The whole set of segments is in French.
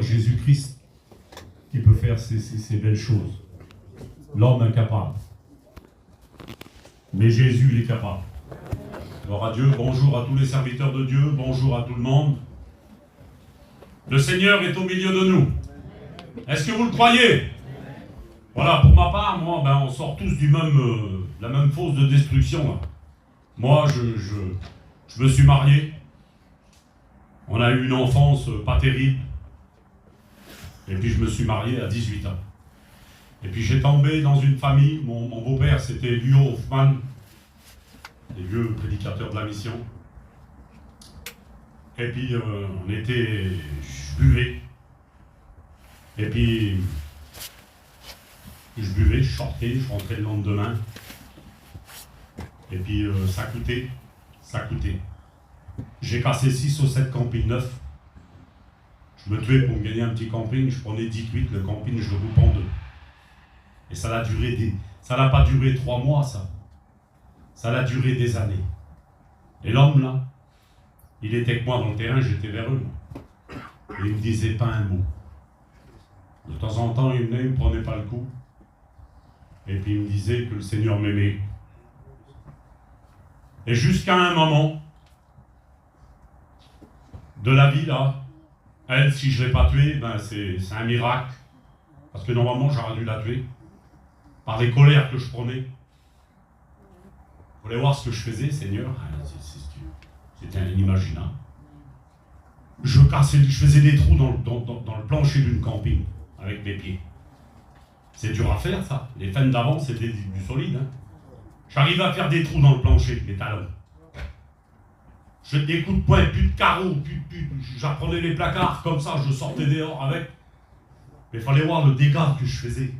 Jésus-Christ qui peut faire ces belles choses. L'homme incapable. Mais Jésus, il est capable. Gloire à Dieu, bonjour à tous les serviteurs de Dieu, bonjour à tout le monde. Le Seigneur est au milieu de nous. Est-ce que vous le croyez? Voilà, pour ma part, moi, on sort tous du même, la même fosse de destruction. Là. Moi, je me suis marié. On a eu une enfance pas terrible. Et puis je me suis marié à 18 ans. Et puis j'ai tombé dans une famille. Mon beau-père, c'était Leo Hoffman, les vieux prédicateurs de la mission. Et puis je buvais. Et puis je buvais, je sortais, je rentrais le lendemain. Et puis ça coûtait. J'ai cassé 6 ou 7 campings neufs. Je me tuais pour me gagner un petit camping, je prenais 10 cuites, le camping, je le coupe en deux. Et ça n'a pas duré 3 mois, ça. Ça a duré des années. Et l'homme, là, il était avec moi dans le terrain, j'étais vers eux. Et il ne me disait pas un mot. De temps en temps, il venait, il ne me prenait pas le coup. Et puis il me disait que le Seigneur m'aimait. Et jusqu'à un moment de la vie, là, elle, si je ne l'ai pas tuée, c'est un miracle. Parce que normalement, j'aurais dû la tuer. Par les colères que je prenais. Vous voulez voir ce que je faisais, Seigneur? C'était inimaginable. Je faisais des trous dans le plancher d'une camping, avec mes pieds. C'est dur à faire, ça. Les fennes d'avant, c'était du solide. Hein. J'arrivais à faire des trous dans le plancher avec mes talons. Je faisais des coups de poing, plus de carreaux, j'apprenais les placards, comme ça, je sortais dehors avec. Mais il fallait voir le dégât que je faisais.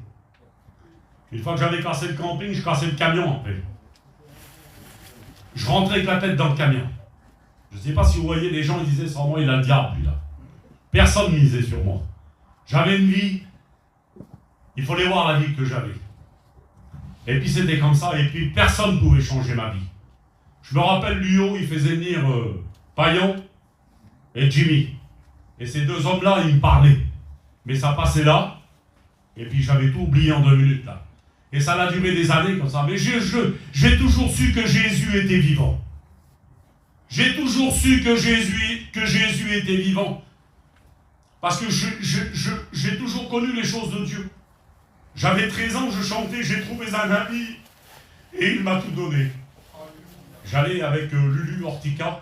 Une fois que j'avais cassé le camping, je cassais le camion après. Je rentrais avec la tête dans le camion. Je ne sais pas si vous voyez, les gens ils disaient sans moi, il a le diable, lui là. Personne ne misait sur moi. J'avais une vie, il fallait voir la vie que j'avais. Et puis c'était comme ça, et puis personne ne pouvait changer ma vie. Je me rappelle, Lio, il faisait venir Paillon et Jimmy. Et ces deux hommes-là, ils me parlaient. Mais ça passait là, et puis j'avais tout oublié en 2 minutes là. Et ça a duré des années comme ça. Mais j'ai toujours su que Jésus était vivant. J'ai toujours su que Jésus était vivant. Parce que j'ai toujours connu les choses de Dieu. J'avais 13 ans, je chantais, j'ai trouvé un ami, et il m'a tout donné. J'allais avec Lulu Ortica,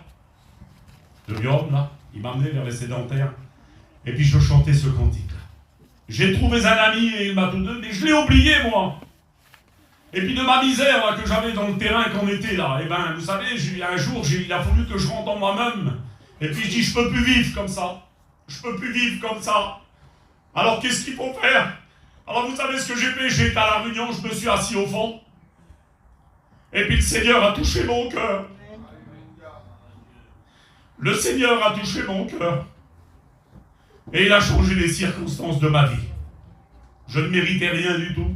de Lyon, là. Il m'amenait vers les sédentaires. Et puis je chantais ce cantique-là. J'ai trouvé un ami et il m'a tout donné, mais je l'ai oublié, moi. Et puis de ma misère là, que j'avais dans le terrain qu'on était là, et vous savez, un jour, il a fallu que je rentre en moi-même. Et puis je dis, je peux plus vivre comme ça. Je peux plus vivre comme ça. Alors qu'est-ce qu'il faut faire? Alors vous savez ce que j'ai fait? J'ai été à la réunion, je me suis assis au fond. Et puis le Seigneur a touché mon cœur. Le Seigneur a touché mon cœur. Et il a changé les circonstances de ma vie. Je ne méritais rien du tout.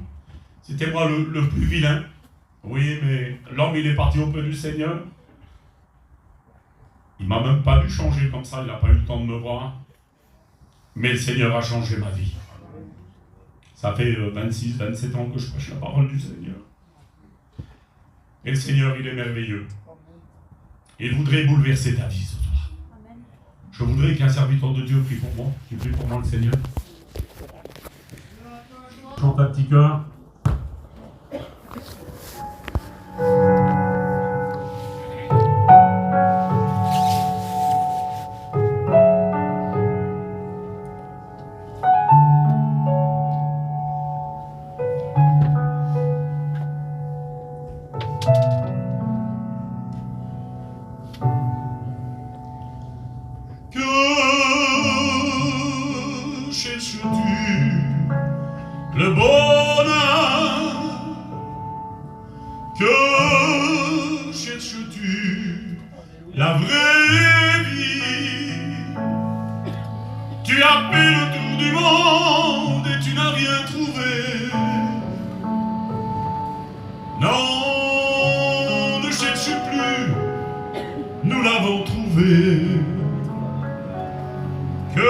C'était moi le plus vilain. Oui, mais l'homme, il est parti auprès du Seigneur. Il m'a même pas dû changer comme ça, il n'a pas eu le temps de me voir. Mais le Seigneur a changé ma vie. Ça fait 26, 27 ans que je prêche la parole du Seigneur. Et le Seigneur, il est merveilleux. Il voudrait bouleverser ta vie ce soir. Je voudrais qu'un serviteur de Dieu prie pour moi. Tu pries pour moi, le Seigneur. Chante un petit cœur. Le bonheur, que cherches-tu? La vraie vie. Tu as fait le tour du monde et tu n'as rien trouvé. Non, ne cherche plus, nous l'avons trouvé. Que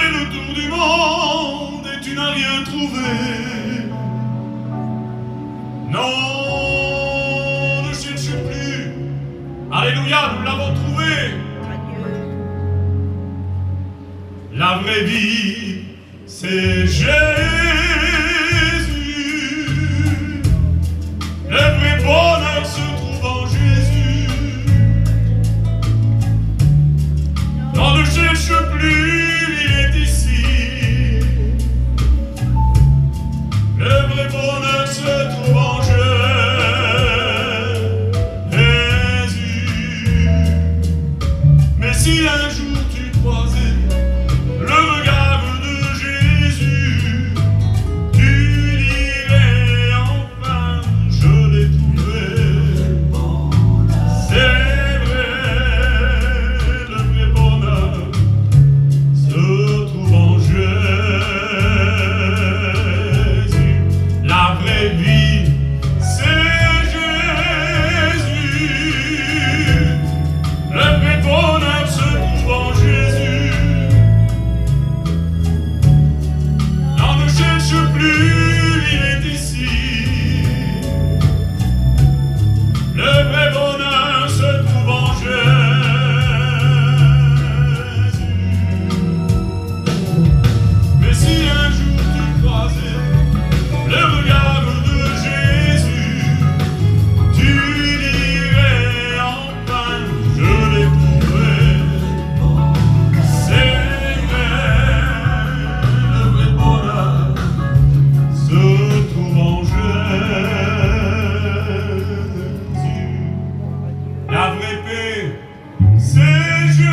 fait le tour du monde et tu n'as rien trouvé. Non, ne cherche plus. Alléluia, nous l'avons trouvé. La vraie vie, c'est Jésus. Le vrai bonheur se trouve en Jésus. Non, ne cherche plus, il est ici. Le vrai bonheur se trouve en Jésus. Mais si un jour tu croisais le regard de Jésus, tu dirais enfin je l'ai trouvé. C'est vrai, le vrai bonheur se trouve en Jésus. La vraie vie, c'est Jésus. Le vrai bonheur se trouve en Jésus. Non, ne cherche plus, il est ici. Le vrai bonheur se trouve en Jésus. Mais si un jour tu croisais le regard de Jésus, tu dirais enfin je l'ai trouvé. C'est vrai, le vrai bonheur se trouve en Jésus. La vraie paix, c'est Jésus.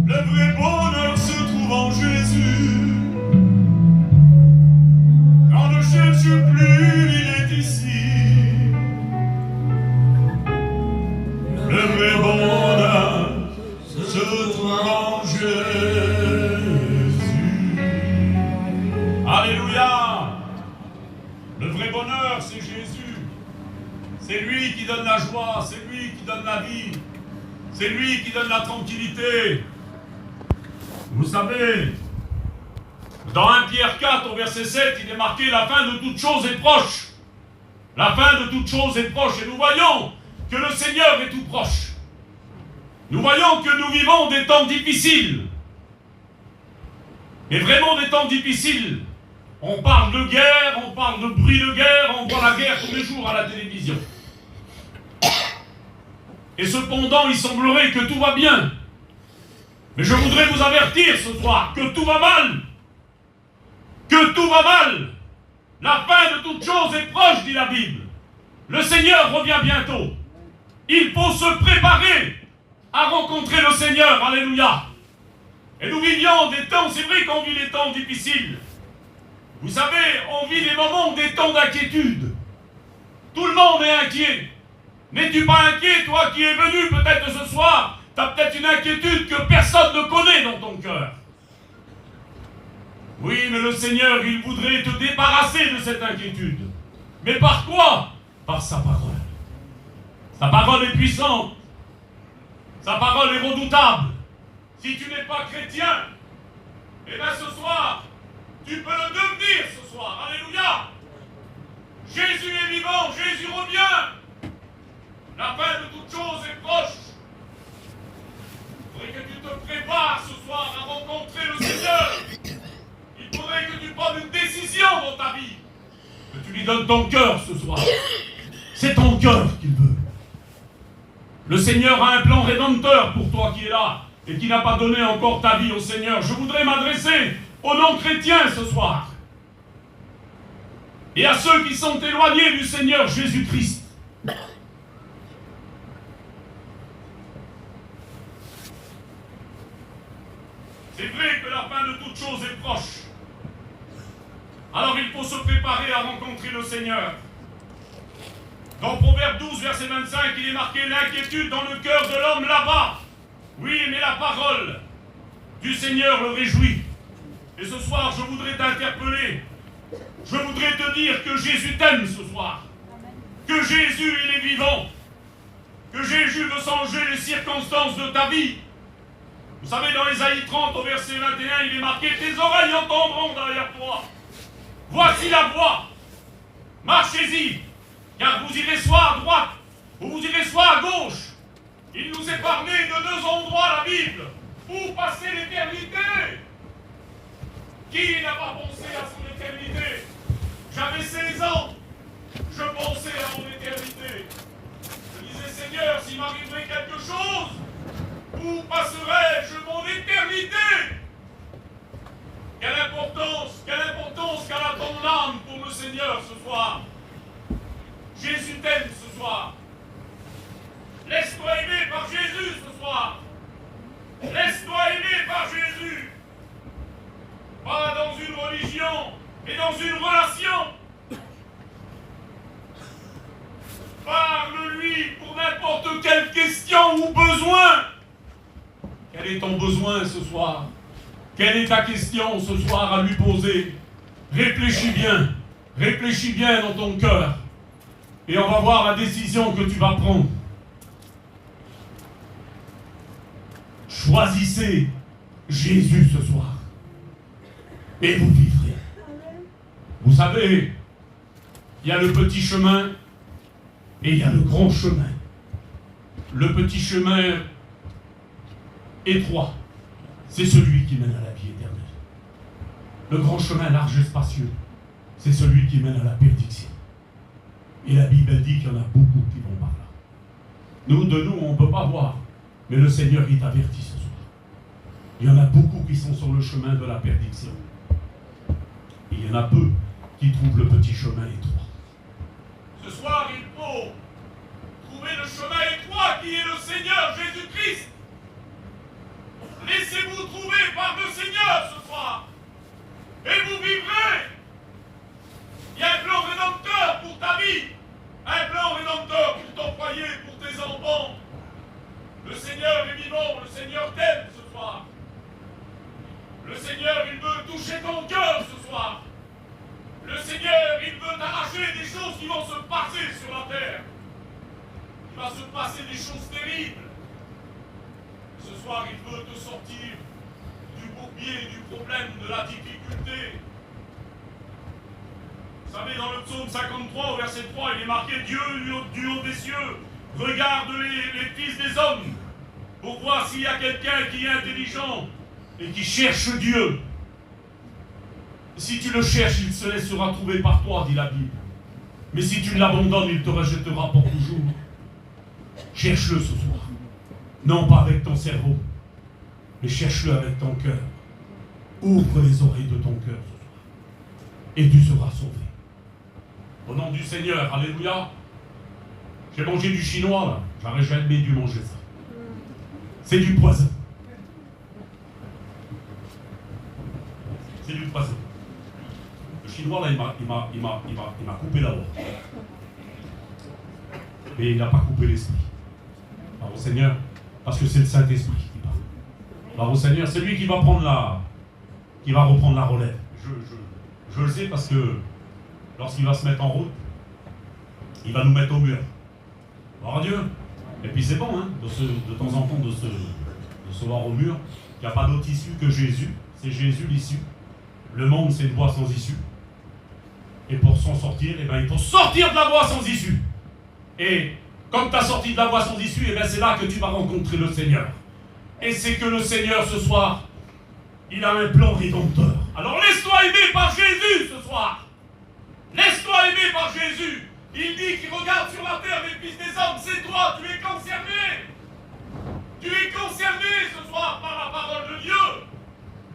Le vrai bonheur se trouve en Jésus. On ne cherche plus, il est ici. Le vrai bonheur se trouve en Jésus. Alléluia. Le vrai bonheur, c'est Jésus. C'est lui qui donne la joie, c'est lui qui donne la vie, c'est lui qui donne la tranquillité. Vous savez, dans 1 Pierre 4 au verset 7, il est marqué: la fin de toute chose est proche. La fin de toute chose est proche. Et nous voyons que le Seigneur est tout proche. Nous voyons que nous vivons des temps difficiles. Et vraiment des temps difficiles. On parle de guerre, on parle de bruit de guerre, on voit la guerre tous les jours à la télévision. Et cependant, il semblerait que tout va bien. Mais je voudrais vous avertir ce soir que tout va mal. Que tout va mal. La fin de toute chose est proche, dit la Bible. Le Seigneur revient bientôt. Il faut se préparer à rencontrer le Seigneur. Alléluia. Et nous vivions des temps, c'est vrai qu'on vit des temps difficiles. Vous savez, on vit des moments, des temps d'inquiétude. Tout le monde est inquiet. N'es-tu pas inquiet, toi qui es venu peut-être ce soir? Tu as peut-être une inquiétude que personne ne connaît dans ton cœur. Oui, mais le Seigneur, il voudrait te débarrasser de cette inquiétude. Mais par quoi? Par sa parole. Sa parole est puissante. Sa parole est redoutable. Si tu n'es pas chrétien, eh bien ce soir, tu peux le devenir ce soir. Alléluia. Jésus est vivant, Jésus revient. La fin de toute chose est proche. Il faudrait que tu te prépares ce soir à rencontrer le Seigneur. Il faudrait que tu prennes une décision dans ta vie. Que tu lui donnes ton cœur ce soir. C'est ton cœur qu'il veut. Le Seigneur a un plan rédempteur pour toi qui es là et qui n'a pas donné encore ta vie au Seigneur. Je voudrais m'adresser aux non-chrétiens ce soir et à ceux qui sont éloignés du Seigneur Jésus-Christ. C'est vrai que la fin de toute chose est proche. Alors il faut se préparer à rencontrer le Seigneur. Dans Proverbe 12, verset 25, il est marqué: l'inquiétude dans le cœur de l'homme là-bas. Oui, mais la parole du Seigneur le réjouit. Et ce soir, je voudrais t'interpeller. Je voudrais te dire que Jésus t'aime ce soir. Que Jésus, il est vivant. Que Jésus veut changer les circonstances de ta vie. Vous savez, dans Ésaïe 30, au verset 21, il est marqué « Tes oreilles entendront derrière toi. Voici la voie. Marchez-y, car vous irez soit à droite, ou vous irez soit à gauche. » Il nous est parlé de deux endroits, la Bible, où passer l'éternité. Qui n'a pas pensé à son éternité? J'avais 16 ans, je pensais à mon éternité. Je disais, Seigneur, s'il m'arriverait quelque chose, où passerais-je mon éternité? Quelle importance qu'a ton âme pour le Seigneur ce soir. Jésus t'aime ce soir. Laisse-toi aimer par Jésus ce soir. Laisse-toi aimer par Jésus. Pas dans une religion, mais dans une relation. Parle-lui pour n'importe quelle question ou besoin. Quel est ton besoin ce soir? Quelle est ta question ce soir à lui poser? Réfléchis bien dans ton cœur. Et on va voir la décision que tu vas prendre. Choisissez Jésus ce soir. Et vous vivrez. Vous savez, il y a le petit chemin et il y a le grand chemin. Le petit chemin étroit, c'est celui qui mène à la vie éternelle. Le grand chemin large et spacieux, c'est celui qui mène à la perdition. Et la Bible dit qu'il y en a beaucoup qui vont par là. Nous, on ne peut pas voir, mais le Seigneur, il t'avertit ce soir. Il y en a beaucoup qui sont sur le chemin de la perdition. Et il y en a peu qui trouvent le petit chemin étroit. Ce soir, il faut trouver le chemin étroit qui est le Seigneur Jésus-Christ. Laissez-vous trouver par le Seigneur ce soir. Et vous vivrez. Il y a un plan rédempteur pour ta vie. Un plan rédempteur pour ton foyer, pour tes enfants. Le Seigneur est vivant. Le Seigneur t'aime ce soir. Le Seigneur, il veut toucher ton cœur ce soir. Le Seigneur, il veut t'arracher des choses qui vont se passer sur la terre. Il va se passer des choses terribles. Ce soir, il veut te sortir du bourbier, du problème, de la difficulté. Vous savez, dans le psaume 53, au verset 3, il est marqué « Dieu, du haut des cieux, regarde les fils des hommes pour voir s'il y a quelqu'un qui est intelligent et qui cherche Dieu. Si tu le cherches, il se laissera trouver par toi, dit la Bible. Mais si tu l'abandonnes, il te rejettera pour toujours. Cherche-le ce soir. Non pas avec ton cerveau, mais cherche-le avec ton cœur. Ouvre les oreilles de ton cœur ce soir. Et tu seras sauvé. Au nom du Seigneur, alléluia. J'ai mangé du chinois là. J'aurais jamais dû manger ça. C'est du poison. C'est du poison. Le chinois là, il m'a coupé la voix. Mais il n'a pas coupé l'esprit. Alors au Seigneur, parce que c'est le Saint-Esprit qui parle. Alors au Seigneur, c'est lui qui va prendre qui va reprendre la relève. Je le sais parce que lorsqu'il va se mettre en route, il va nous mettre au mur. Gloire à Dieu. Et puis c'est bon, hein, de temps en temps de se voir au mur. Il n'y a pas d'autre issue que Jésus. C'est Jésus l'issue. Le monde, c'est une voie sans issue. Et pour s'en sortir, eh ben, il faut sortir de la voie sans issue. Et comme tu as sorti de la voie sans issue, eh ben, c'est là que tu vas rencontrer le Seigneur. Et c'est que le Seigneur, ce soir, il a un plan rédempteur. Alors laisse-toi aimer par Jésus ce soir. Laisse-toi aimer par Jésus. Il dit qu'il regarde sur la terre les fils des hommes. C'est toi, tu es concerné. Tu es concerné ce soir par la parole de Dieu.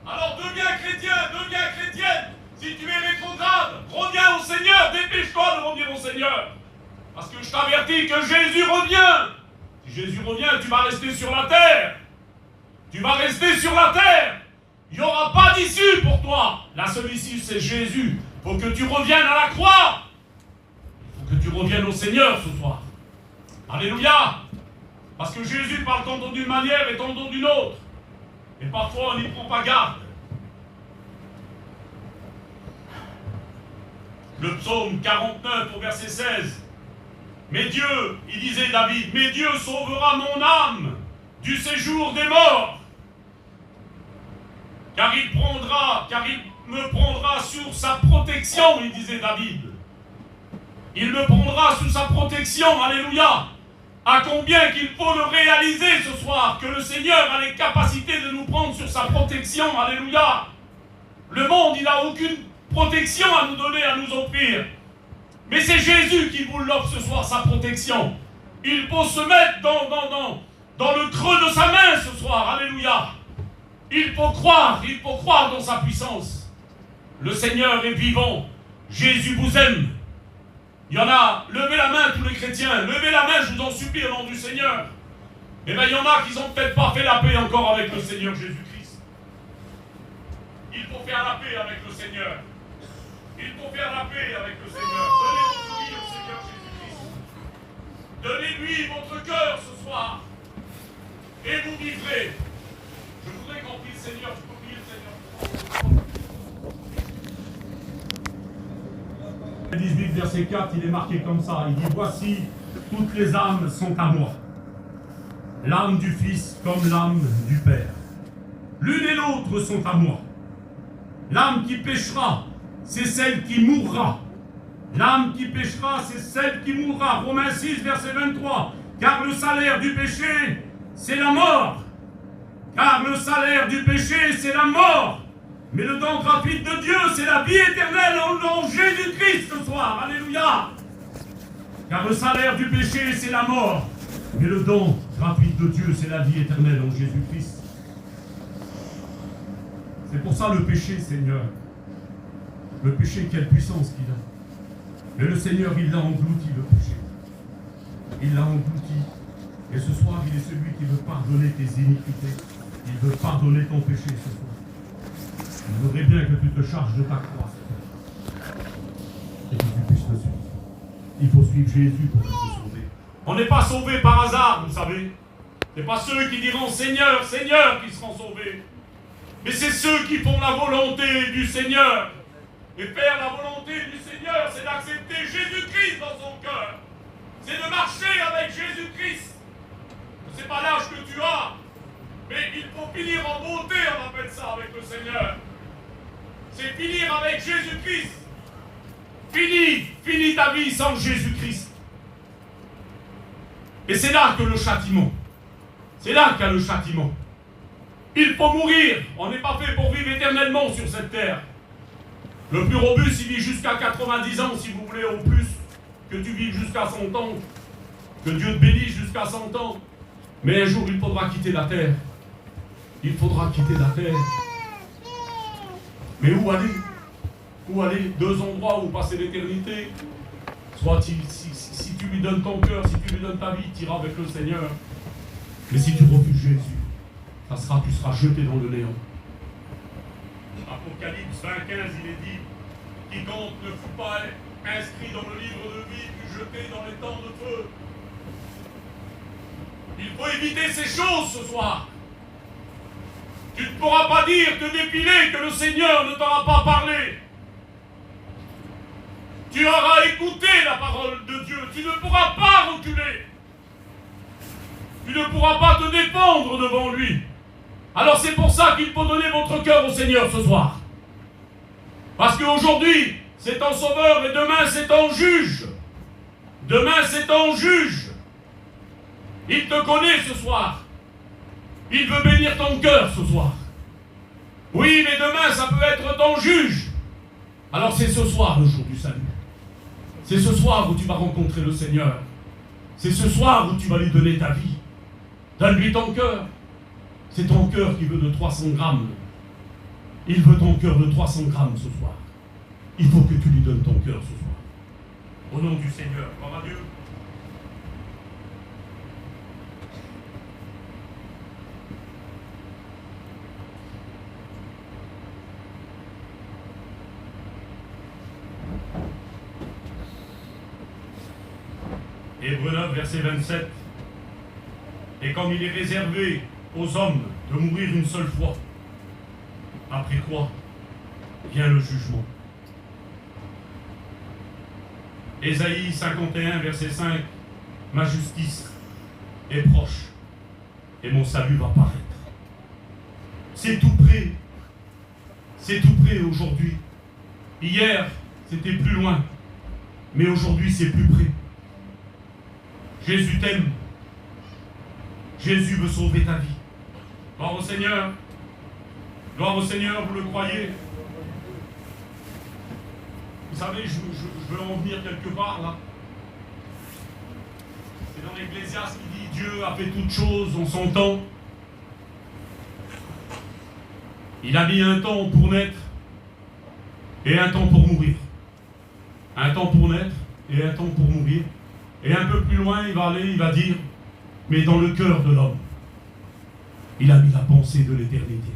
Alors deviens chrétien, deviens chrétienne. Si tu es rétrograde, reviens au Seigneur. Dépêche-toi de revenir au Seigneur. Parce que je t'avertis que Jésus revient. Si Jésus revient, tu vas rester sur la terre. Tu vas rester sur la terre. Il n'y aura pas d'issue pour toi. La seule issue, c'est Jésus. Il faut que tu reviennes à la croix. Il faut que tu reviennes au Seigneur ce soir. Alléluia. Parce que Jésus parle tantôt d'une manière et tantôt d'une autre. Et parfois, on n'y prend pas garde. Le psaume 49 au verset 16. Mais Dieu, il disait David, mais Dieu sauvera mon âme du séjour des morts. car il me prendra sur sa protection, il disait David. Il me prendra sous sa protection, alléluia. À combien qu'il faut le réaliser ce soir, que le Seigneur a les capacités de nous prendre sur sa protection, alléluia. Le monde, il n'a aucune protection à nous donner, à nous offrir. Mais c'est Jésus qui vous l'offre ce soir, sa protection. Il faut se mettre dans le creux de sa main ce soir, alléluia. Il faut croire dans sa puissance. Le Seigneur est vivant, Jésus vous aime. Il y en a, levez la main tous les chrétiens, levez la main, je vous en supplie au nom du Seigneur. Eh bien, il y en a qui n'ont peut-être pas fait la paix encore avec le Seigneur Jésus-Christ. Il faut faire la paix avec le Seigneur. Il faut faire la paix avec le Seigneur. Donnez votre vie au Seigneur Jésus-Christ. Donnez-lui votre cœur ce soir. Et vous vivrez. Je voudrais qu'on prie le Seigneur, je peux prier le Seigneur. 18, verset 4, il est marqué comme ça. Il dit, voici, toutes les âmes sont à moi. L'âme du Fils comme l'âme du Père. L'une et l'autre sont à moi. L'âme qui péchera, c'est celle qui mourra. L'âme qui péchera, c'est celle qui mourra. Romains 6, verset 23. Car le salaire du péché, c'est la mort. Car le salaire du péché, c'est la mort. Mais le don gratuit de Dieu, c'est la vie éternelle au nom de Jésus-Christ ce soir. Alléluia. Car le salaire du péché, c'est la mort. Mais le don gratuit de Dieu, c'est la vie éternelle en Jésus-Christ. C'est pour ça le péché, Seigneur. Le péché, quelle puissance qu'il a. Mais le Seigneur, il l'a englouti, le péché. Il l'a englouti. Et ce soir, il est celui qui veut pardonner tes iniquités. Il veut pardonner ton péché ce soir. Il voudrait bien que tu te charges de ta croix, et que tu puisses le suivre. Il faut suivre Jésus pour être sauvé. On n'est pas sauvé par hasard, vous savez. Ce n'est pas ceux qui diront Seigneur, Seigneur qui seront sauvés. Mais c'est ceux qui font la volonté du Seigneur. Et faire la volonté du Seigneur, c'est d'accepter Jésus-Christ dans son cœur. C'est de marcher avec Jésus-Christ. Ce n'est pas l'âge que tu as, mais il faut finir en beauté, on appelle ça, avec le Seigneur. C'est finir avec Jésus-Christ. Finis ta vie sans Jésus-Christ. Et c'est là que le châtiment. C'est là qu'il y a le châtiment. Il faut mourir. On n'est pas fait pour vivre éternellement sur cette terre. Le plus robuste, il vit jusqu'à 90 ans, si vous voulez, au plus. Que tu vives jusqu'à 100 ans. Que Dieu te bénisse jusqu'à 100 ans. Mais un jour, il faudra quitter la terre. Il faudra quitter la terre. Mais où aller? Où aller? Deux endroits où passer l'éternité. Soit si tu lui donnes ton cœur, si tu lui donnes ta vie, tu iras avec le Seigneur. Mais si tu refuses Jésus, tu seras jeté dans le néant. Apocalypse 20, 15, il est dit, quiconque ne fut pas inscrit dans le livre de vie fut jeté dans les temps de feu. Il faut éviter ces choses ce soir. Tu ne pourras pas dire, te dépiler, que le Seigneur ne t'aura pas parlé. Tu auras écouté la parole de Dieu. Tu ne pourras pas reculer. Tu ne pourras pas te défendre devant lui. Alors c'est pour ça qu'il faut donner votre cœur au Seigneur ce soir. Parce qu'aujourd'hui, c'est ton sauveur et demain, c'est ton juge. Demain, c'est ton juge. Il te connaît ce soir. Il veut bénir ton cœur ce soir. Oui, mais demain, ça peut être ton juge. Alors c'est ce soir le jour du salut. C'est ce soir où tu vas rencontrer le Seigneur. C'est ce soir où tu vas lui donner ta vie. Donne-lui ton cœur. C'est ton cœur qui veut de 300 grammes. Il veut ton cœur de 300 grammes ce soir. Il faut que tu lui donnes ton cœur ce soir. Au nom du Seigneur, gloire à Dieu. Hébreux 9, verset 27. Et comme il est réservé aux hommes de mourir une seule fois, après quoi vient le jugement. Ésaïe 51, verset 5. Ma justice est proche et mon salut va paraître. C'est tout près. c'est tout près aujourd'hui. Hier, c'était plus loin. Mais aujourd'hui, c'est plus près. Jésus t'aime. Jésus veut sauver ta vie. Gloire au Seigneur. Gloire au Seigneur, vous le croyez? Vous savez, je veux en venir quelque part là. C'est dans l'Ecclésiaste qui dit Dieu a fait toutes choses en son temps. Il a mis un temps pour naître et un temps pour mourir. Un temps pour naître et un temps pour mourir. Et un peu plus loin, il va aller, il va dire, mais dans le cœur de l'homme, il a mis la pensée de l'éternité.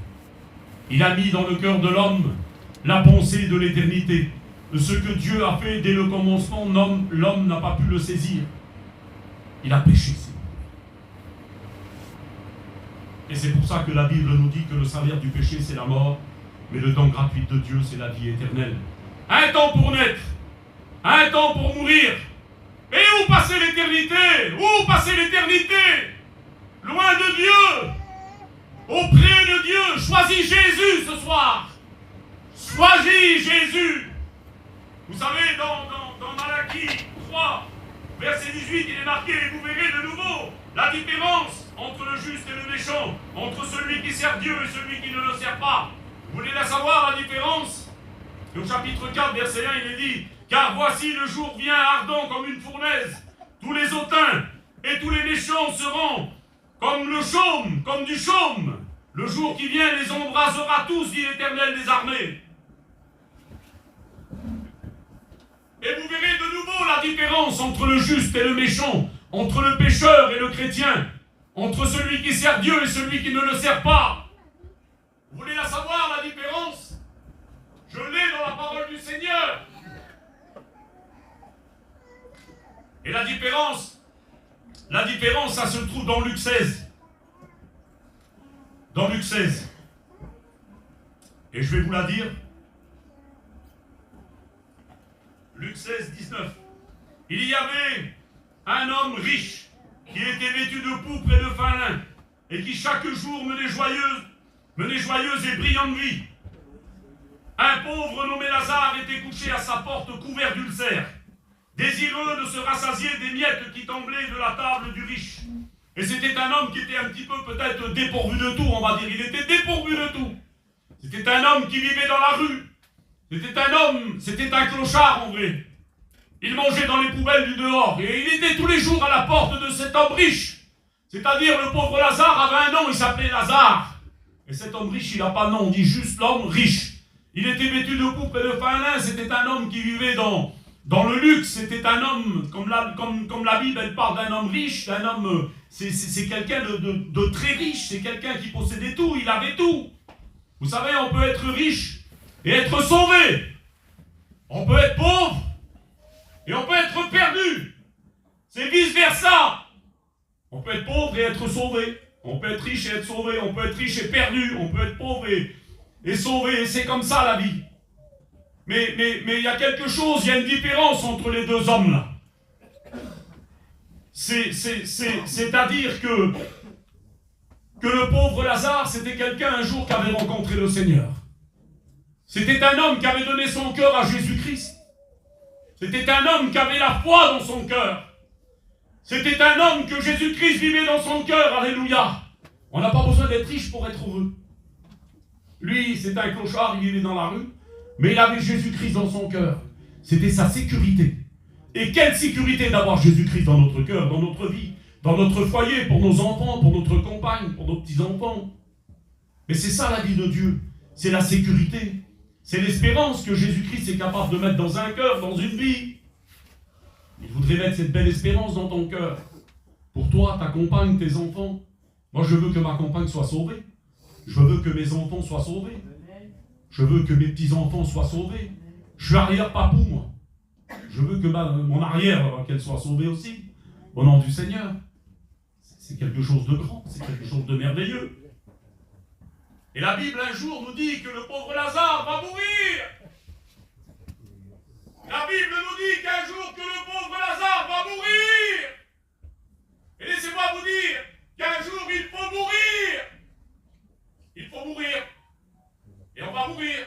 Il a mis dans le cœur de l'homme la pensée de l'éternité. Ce que Dieu a fait dès le commencement, l'homme n'a pas pu le saisir. Il a péché. Et c'est pour ça que la Bible nous dit que le salaire du péché, c'est la mort, mais le don gratuit de Dieu, c'est la vie éternelle. Un temps pour naître, un temps pour mourir. Et où passer l'éternité? Où passer l'éternité? Loin de Dieu, auprès de Dieu. Choisis Jésus ce soir. Choisis Jésus. Vous savez, dans Malachie 3, verset 18, il est marqué, et vous verrez de nouveau la différence entre le juste et le méchant, entre celui qui sert Dieu et celui qui ne le sert pas. Vous voulez la savoir, la différence? Au chapitre 4, verset 1, il est dit, car voici le jour vient ardent comme une fournaise. Tous les hautains et tous les méchants seront comme le chaume, comme du chaume. Le jour qui vient les embrasera tous, dit l'Éternel des armées. Et vous verrez de nouveau la différence entre le juste et le méchant, entre le pécheur et le chrétien, entre celui qui sert Dieu et celui qui ne le sert pas. Vous voulez la savoir, la différence? Je l'ai dans la parole du Seigneur. Et la différence, ça se trouve dans Luc 16. Dans Luc 16. Et je vais vous la dire. Luc 16, 19. Il y avait un homme riche qui était vêtu de pourpre et de fin lin, et qui chaque jour menait joyeuse et brillante vie. Un pauvre nommé Lazare était couché à sa porte couvert d'ulcères, désireux de se rassasier des miettes qui tombaient de la table du riche. Et c'était un homme qui était un petit peu peut-être dépourvu de tout, on va dire. Il était dépourvu de tout. C'était un homme qui vivait dans la rue. C'était un clochard en vrai. Il mangeait dans les poubelles du dehors. Et il était tous les jours à la porte de cet homme riche. C'est-à-dire le pauvre Lazare avait un nom, il s'appelait Lazare. Et cet homme riche, il n'a pas de nom, on dit juste l'homme riche. Il était vêtu de pourpre et de fin lin, c'était un homme qui vivait dans le luxe, c'était un homme, comme la Bible, elle parle d'un homme riche, d'un homme, c'est quelqu'un de très riche, c'est quelqu'un qui possédait tout, il avait tout. Vous savez, on peut être riche et être sauvé. On peut être pauvre et on peut être perdu. C'est vice-versa. On peut être pauvre et être sauvé. On peut être riche et être sauvé. On peut être riche et perdu. On peut être pauvre et sauvé. Et c'est comme ça la vie. Mais il y a quelque chose, il y a une différence entre les deux hommes là. C'est-à-dire que le pauvre Lazare, c'était quelqu'un un jour qui avait rencontré le Seigneur. C'était un homme qui avait donné son cœur à Jésus-Christ. C'était un homme qui avait la foi dans son cœur. C'était un homme que Jésus-Christ vivait dans son cœur. Alléluia. On n'a pas besoin d'être riche pour être heureux. Lui, c'était un clochard, il vivait dans la rue. Mais il avait Jésus-Christ dans son cœur. C'était sa sécurité. Et quelle sécurité d'avoir Jésus-Christ dans notre cœur, dans notre vie, dans notre foyer, pour nos enfants, pour notre compagne, pour nos petits-enfants. Mais c'est ça la vie de Dieu. C'est la sécurité. C'est l'espérance que Jésus-Christ est capable de mettre dans un cœur, dans une vie. Il voudrait mettre cette belle espérance dans ton cœur. Pour toi, ta compagne, tes enfants. Moi, je veux que ma compagne soit sauvée. Je veux que mes enfants soient sauvés. Je veux que mes petits-enfants soient sauvés. Je suis arrière-papou, moi. Je veux que mon arrière, qu'elle soit sauvée aussi. Au nom du Seigneur. C'est quelque chose de grand. C'est quelque chose de merveilleux. Et la Bible, un jour, nous dit que le pauvre Lazare va mourir. La Bible nous dit qu'un jour, que le pauvre Lazare va mourir. Et laissez-moi vous dire qu'un jour, il faut mourir. Il faut mourir. Et on va mourir.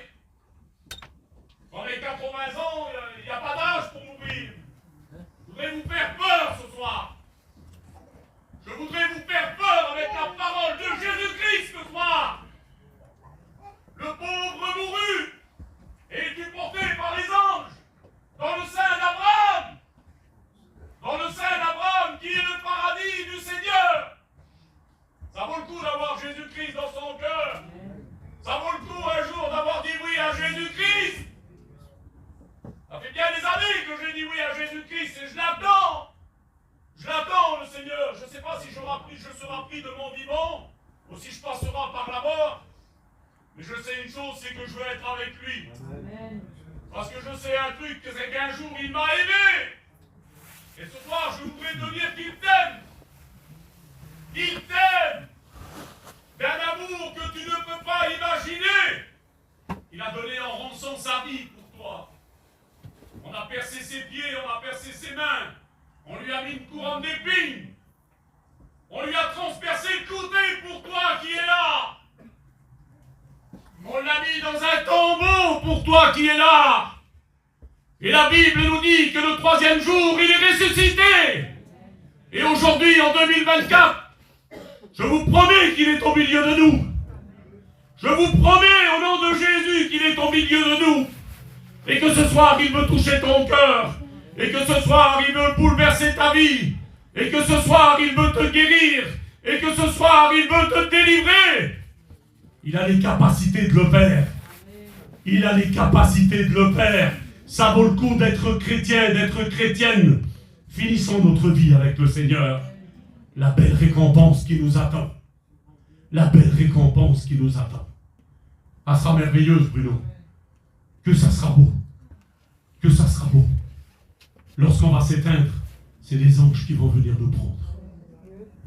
Mais je sais une chose, c'est que je veux être avec lui. Parce que je sais un truc, c'est qu'un jour il m'a aimé. Et ce soir, je voudrais te dire qu'il t'aime. Il t'aime. D'un amour que tu ne peux pas imaginer. Il a donné en rançon sa vie pour toi. On a percé ses pieds, on a percé ses mains. On lui a mis une couronne d'épines. On lui a transpercé le côté pour toi qui est là. On l'a mis dans un tombeau pour toi qui est là. Et la Bible nous dit que le troisième jour, il est ressuscité. Et aujourd'hui, en 2024, je vous promets qu'il est au milieu de nous. Je vous promets au nom de Jésus qu'il est au milieu de nous. Et que ce soir, il veut toucher ton cœur. Et que ce soir, il veut bouleverser ta vie. Et que ce soir, il veut te guérir. Et que ce soir, il veut te délivrer. Il a les capacités de le faire. Il a les capacités de le faire. Ça vaut le coup d'être chrétien, d'être chrétienne. Finissons notre vie avec le Seigneur. La belle récompense qui nous attend. La belle récompense qui nous attend. Elle sera merveilleuse, Bruno. Que ça sera beau. Que ça sera beau. Lorsqu'on va s'éteindre, c'est les anges qui vont venir nous prendre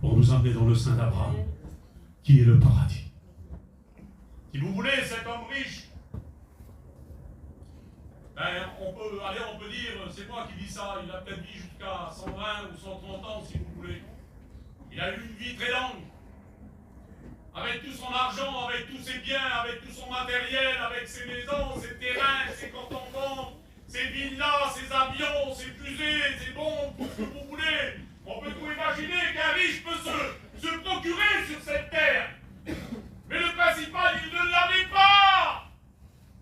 pour nous emmener dans le sein d'Abraham, qui est le paradis. Si vous voulez, cet homme riche, ben, on peut dire, c'est moi qui dis ça, il a peut-être dit jusqu'à 120 ou 130 ans, si vous voulez. Il a eu une vie très longue, avec tout son argent, avec tous ses biens, avec tout son matériel, avec ses maisons, ses terrains, ses cantons, ses villas, ses avions, ses fusées, ses bombes, tout ce que vous voulez. On peut tout imaginer qu'un riche peut se procurer sur cette terre. Mais le principal, il ne l'avait pas.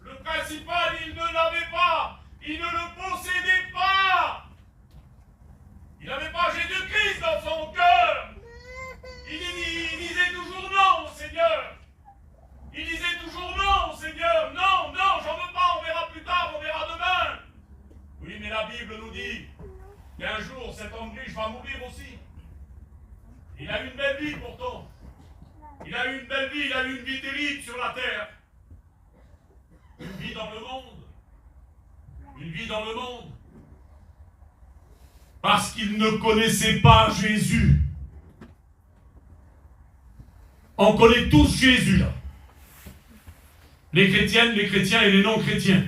Le principal, il ne l'avait pas. Il ne le possédait pas. Il n'avait pas Jésus-Christ dans son cœur. Il disait toujours non au Seigneur. Il disait toujours non au Seigneur. Non, non, j'en veux pas, on verra plus tard, on verra demain. Oui, mais la Bible nous dit qu'un jour, cet homme riche va mourir aussi. Il a eu une belle vie pourtant. Il a eu une belle vie, il a eu une vie terrible sur la terre. Une vie dans le monde. Une vie dans le monde. Parce qu'il ne connaissait pas Jésus. On connaît tous Jésus là. Les chrétiennes, les chrétiens et les non-chrétiens.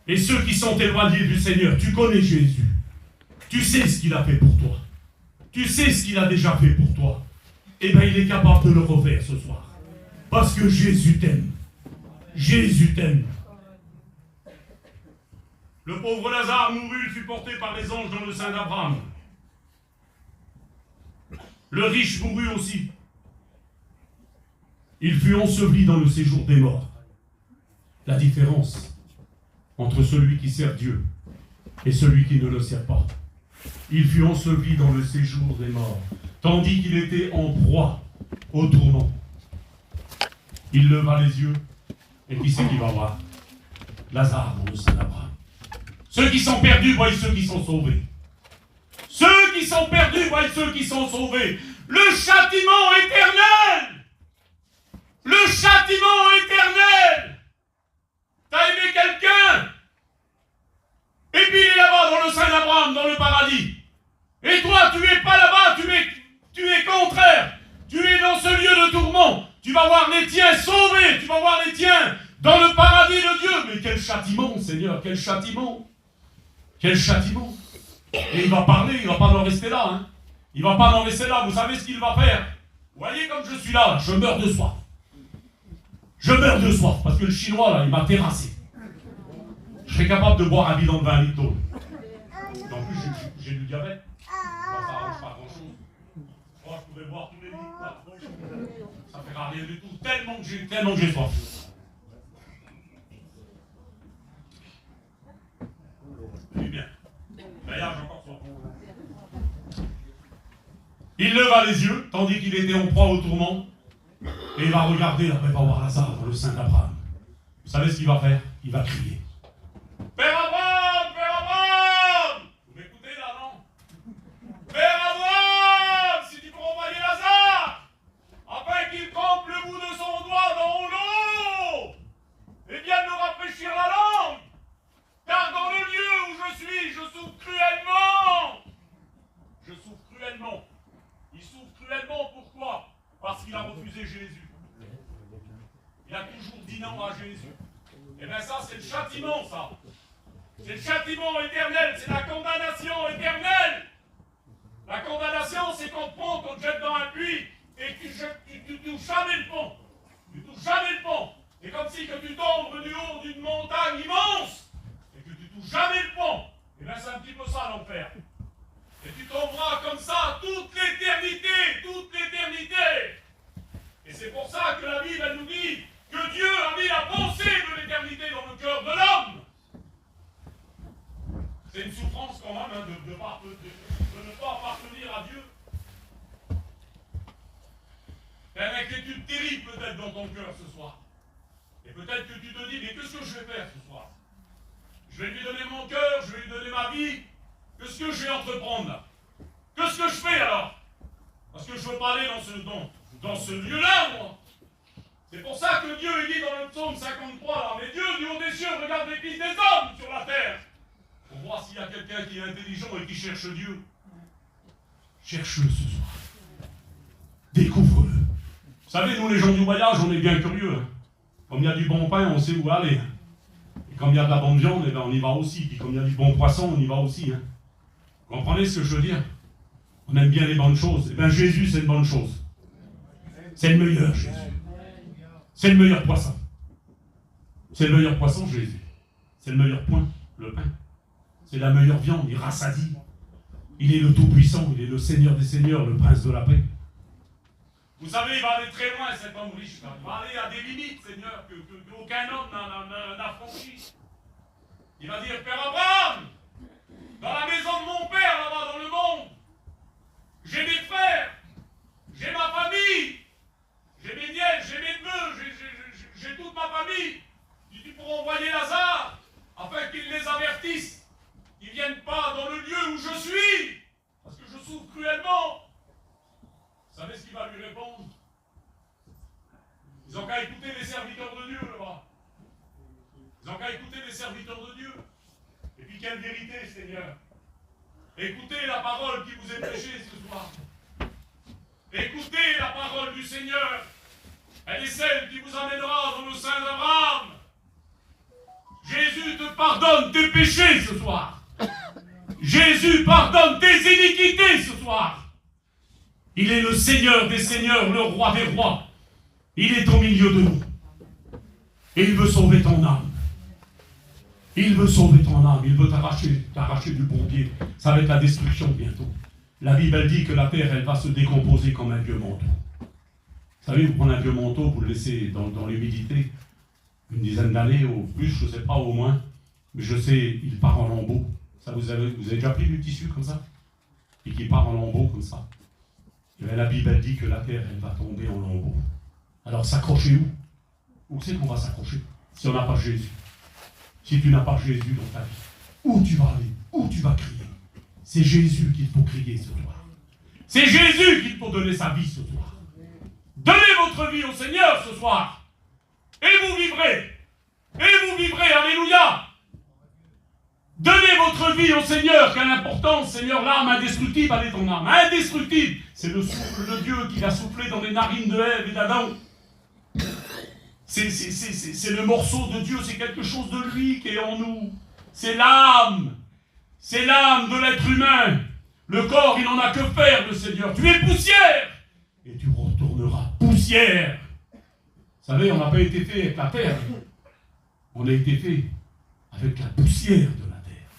Et ceux qui sont éloignés du Seigneur. Tu connais Jésus. Tu sais ce qu'il a fait pour toi. Tu sais ce qu'il a déjà fait pour toi. Eh bien, il est capable de le refaire ce soir. Parce que Jésus t'aime. Jésus t'aime. Le pauvre Lazare mourut, il fut porté par les anges dans le sein d'Abraham. Le riche mourut aussi. Il fut enseveli dans le séjour des morts. La différence entre celui qui sert Dieu et celui qui ne le sert pas. Il fut enseveli dans le séjour des morts, tandis qu'il était en proie au tourment. Il leva les yeux, et qui c'est qui va voir? Lazare dans le sein d'Abraham. Ceux qui sont perdus voient ceux qui sont sauvés. Ceux qui sont perdus voient ceux qui sont sauvés. Le châtiment éternel! Le châtiment éternel! T'as aimé quelqu'un? Et puis il est là-bas dans le sein d'Abraham, dans le paradis. Et toi, tu n'es pas là-bas, tu es contraire. Tu es dans ce lieu de tourment. Tu vas voir les tiens sauvés, tu vas voir les tiens dans le paradis de Dieu. Mais quel châtiment, Seigneur, quel châtiment. Quel châtiment. Et il va parler, il ne va pas en rester là. Hein. Il ne va pas en rester là. Vous savez ce qu'il va faire? Vous voyez comme je suis là, je meurs de soif. Je meurs de soif, parce que le Chinois, là, il m'a terrassé. Je serais capable de boire un bidon de 20 litres d'eau. En plus, j'ai du diabète. Bon, ça n'arrange pas grand-chose. Moi, je pourrais boire tous les litres, là. Ça ne fera rien du tout. Tellement que j'ai soif. Oui, bien. D'ailleurs, j'ai encore soif. Il leva les yeux, tandis qu'il était en proie au tourment. Et il va regarder, après, il va voir Lazare dans le sein d'Abraham. Vous savez ce qu'il va faire? Il va crier. Père Abraham! Père Abraham! Vous m'écoutez là, non? Père Abraham! Si tu peux envoyer Lazare, afin qu'il trempe le bout de son doigt dans l'eau! il a toujours dit non à Jésus. Et bien ça, c'est le châtiment, ça. C'est le châtiment éternel, c'est la condamnation éternelle. La condamnation, c'est qu'on te prend, qu'on te jette dans un puits, et que tu touches jamais le fond. Tu touches jamais le fond. C'est comme si que tu tombes du haut d'une montagne immense, et que tu touches jamais le fond. Et bien c'est un petit peu ça l'enfer. Et tu tomberas comme ça toute l'éternité, toute l'éternité. Et c'est pour ça que la Bible, elle nous dit que Dieu a mis la pensée de l'éternité dans le cœur de l'homme. C'est une souffrance quand même hein, de ne pas appartenir à Dieu. C'est une inquiétude terrible peut-être dans ton cœur ce soir. Et peut-être que tu te dis, mais qu'est-ce que je vais faire ce soir? Je vais lui donner mon cœur, je vais lui donner ma vie. Qu'est-ce que je vais entreprendre là? Qu'est-ce que je fais alors? Parce que je ne veux pas aller dans ce lieu-là, moi. C'est pour ça que Dieu dit dans le psaume 53, là, mais Dieu du haut des cieux regarde les fils des hommes sur la terre. Pour voir s'il y a quelqu'un qui est intelligent et qui cherche Dieu. Cherche-le ce soir. Découvre-le. Vous savez, nous les gens du voyage, on est bien curieux. Hein. Comme il y a du bon pain, on sait où aller. Hein. Et comme il y a de la bonne viande, eh ben, on y va aussi. Puis comme il y a du bon poisson, on y va aussi. Hein. Vous comprenez ce que je veux dire? On aime bien les bonnes choses. Eh bien Jésus, c'est une bonne chose. C'est le meilleur, Jésus. C'est le meilleur poisson. C'est le meilleur poisson, Jésus. C'est le meilleur point, le pain. C'est la meilleure viande, il rassasie. Il est le Tout-Puissant, il est le Seigneur des Seigneurs, le Prince de la paix. Vous savez, il va aller très loin, cet homme riche. Il va aller à des limites, Seigneur, qu'aucun homme n'a franchi. Il va dire, Père Abraham, dans la maison de mon Père, là-bas dans le monde, j'ai mes frères, j'ai ma famille, j'ai mes nièces, j'ai mes neveux, j'ai toute ma famille. Tu pourras envoyer Lazare, afin qu'il les avertisse. Ils ne viennent pas dans le lieu où je suis, parce que je souffre cruellement. Vous savez ce qu'il va lui répondre? Ils n'ont qu'à écouter les serviteurs de Dieu là-bas. Ils n'ont qu'à écouter les serviteurs de Dieu. Et puis quelle vérité, Seigneur. Écoutez la parole qui vous est prêchée ce soir. Écoutez la parole du Seigneur. Elle est celle qui vous amènera dans le sein d'Abraham. Jésus te pardonne tes péchés ce soir. Jésus pardonne tes iniquités ce soir. Il est le Seigneur des Seigneurs, le Roi des Rois. Il est au milieu de nous. Et il veut sauver ton âme. Il veut sauver ton âme. Il veut t'arracher du bourbier. Ça va être la destruction bientôt. La Bible elle dit que la terre, elle va se décomposer comme un vieux manteau. Vous savez, vous prenez un vieux manteau, vous le laissez dans l'humidité, une dizaine d'années, au plus, je ne sais pas, au moins. Mais je sais, il part en lambeaux. Ça, vous avez déjà pris du tissu comme ça? Et qui part en lambeaux comme ça. Et bien, la Bible elle dit que la terre, elle va tomber en lambeaux. Alors s'accrocher où? Où c'est qu'on va s'accrocher si on n'a pas Jésus? Si tu n'as pas Jésus dans ta vie, où tu vas aller? Où tu vas crier? C'est Jésus qu'il faut crier ce soir. C'est Jésus qu'il faut donner sa vie ce soir. Donnez votre vie au Seigneur ce soir. Et vous vivrez. Et vous vivrez. Alléluia. Donnez votre vie au Seigneur. Quelle importance, Seigneur. L'âme indestructible, elle est ton âme. Indestructible. C'est le souffle de Dieu qui a soufflé dans les narines de Ève et d'Adam. C'est le morceau de Dieu. C'est quelque chose de lui qui est en nous. C'est l'âme. C'est l'âme de l'être humain. Le corps, il n'en a que faire, le Seigneur. Tu es poussière. Et tu retourneras poussière. Vous savez, on n'a pas été fait avec la terre. On a été fait avec la poussière de la terre.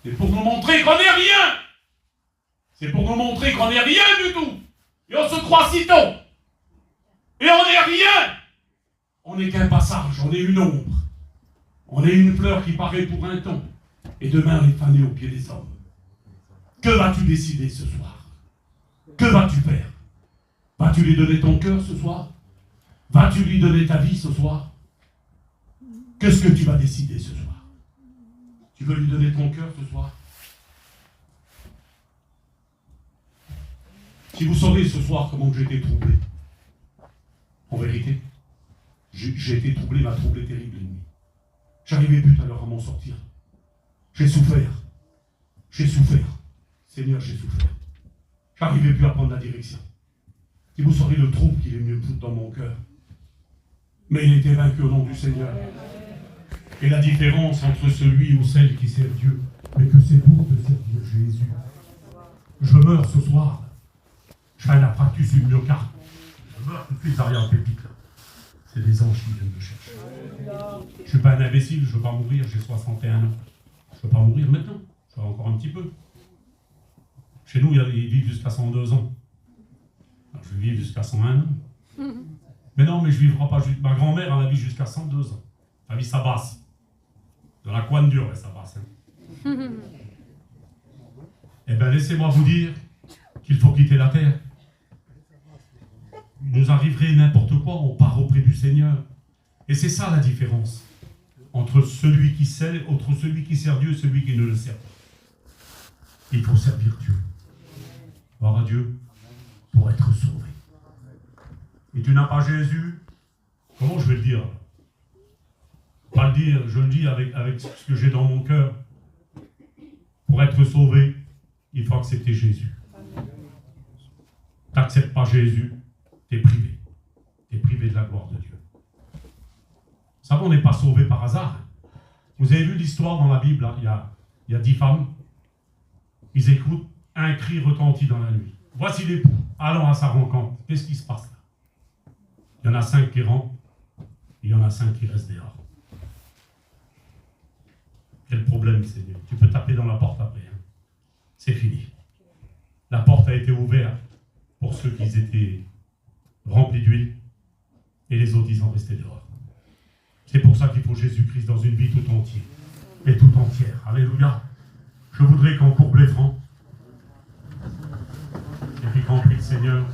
C'est pour nous montrer qu'on n'est rien. C'est pour nous montrer qu'on n'est rien du tout. Et on se croit si tôt. Et on n'est rien. On n'est qu'un passage, on est une ombre. On est une fleur qui paraît pour un temps. Et demain, on est fané au pied des hommes. Que vas-tu décider ce soir? Que vas-tu faire? Vas-tu lui donner ton cœur ce soir? Vas-tu lui donner ta vie ce soir? Qu'est-ce que tu vas décider ce soir? Tu veux lui donner ton cœur ce soir? Si vous saurez ce soir comment j'ai été troublé, en vérité, j'ai été troublé, m'a troublé terrible l'ennemi. J'arrivais plus tout à l'heure à m'en sortir. J'ai souffert. J'ai souffert. Seigneur, j'ai souffert. J'arrivais plus à prendre la direction. Si vous saurez le trouble qu'il est mieux me foutre dans mon cœur. Mais il était vaincu au nom du Seigneur. Et la différence entre celui ou celle qui sert Dieu, mais que c'est bon de servir Jésus. Je meurs ce soir. Je fais un infarctus du myocarde. Je meurs tout de suite arrière pépite. C'est des anges qui viennent me chercher. Je ne suis pas un imbécile, je ne veux pas mourir, j'ai 61 ans. Je ne veux pas mourir maintenant, je vais encore un petit peu. Chez nous, ils vivent jusqu'à 102 ans. Alors, je vais vivre jusqu'à 101 ans. Mais non, mais je ne vivrai pas juste. Ma grand-mère, elle a vécu jusqu'à 102 ans. Elle a vu sa basse. De la coine dure, sa basse. Hein. Eh bien, laissez-moi vous dire qu'il faut quitter la terre. Il nous arriverait n'importe quoi, on part auprès du Seigneur. Et c'est ça la différence entre celui qui sert Dieu et celui qui ne le sert pas. Il faut servir Dieu. Gloire à Dieu pour être sauvé. Et tu n'as pas Jésus, comment je vais le dire? Pas le dire, je le dis avec ce que j'ai dans mon cœur. Pour être sauvé, il faut accepter Jésus. Tu n'acceptes pas Jésus, tu es privé. Tu es privé de la gloire de Dieu. Vous savez, on n'est pas sauvé par hasard. Vous avez vu l'histoire dans la Bible, hein? Il y a 10 femmes. Ils écoutent, un cri retentit dans la nuit. Voici l'époux, allons à sa rencontre. Qu'est-ce qui se passe là? Il y en a 5 qui rentrent, il y en a 5 qui restent dehors. Quel problème, Seigneur? Tu peux taper dans la porte après. Hein? C'est fini. La porte a été ouverte pour ceux qui étaient remplis d'huile et les autres, ils en restaient dehors. C'est pour ça qu'il faut Jésus-Christ dans une vie tout entière et tout entière. Alléluia. Je voudrais qu'on courbe les francs et puis qu'on prie le Seigneur.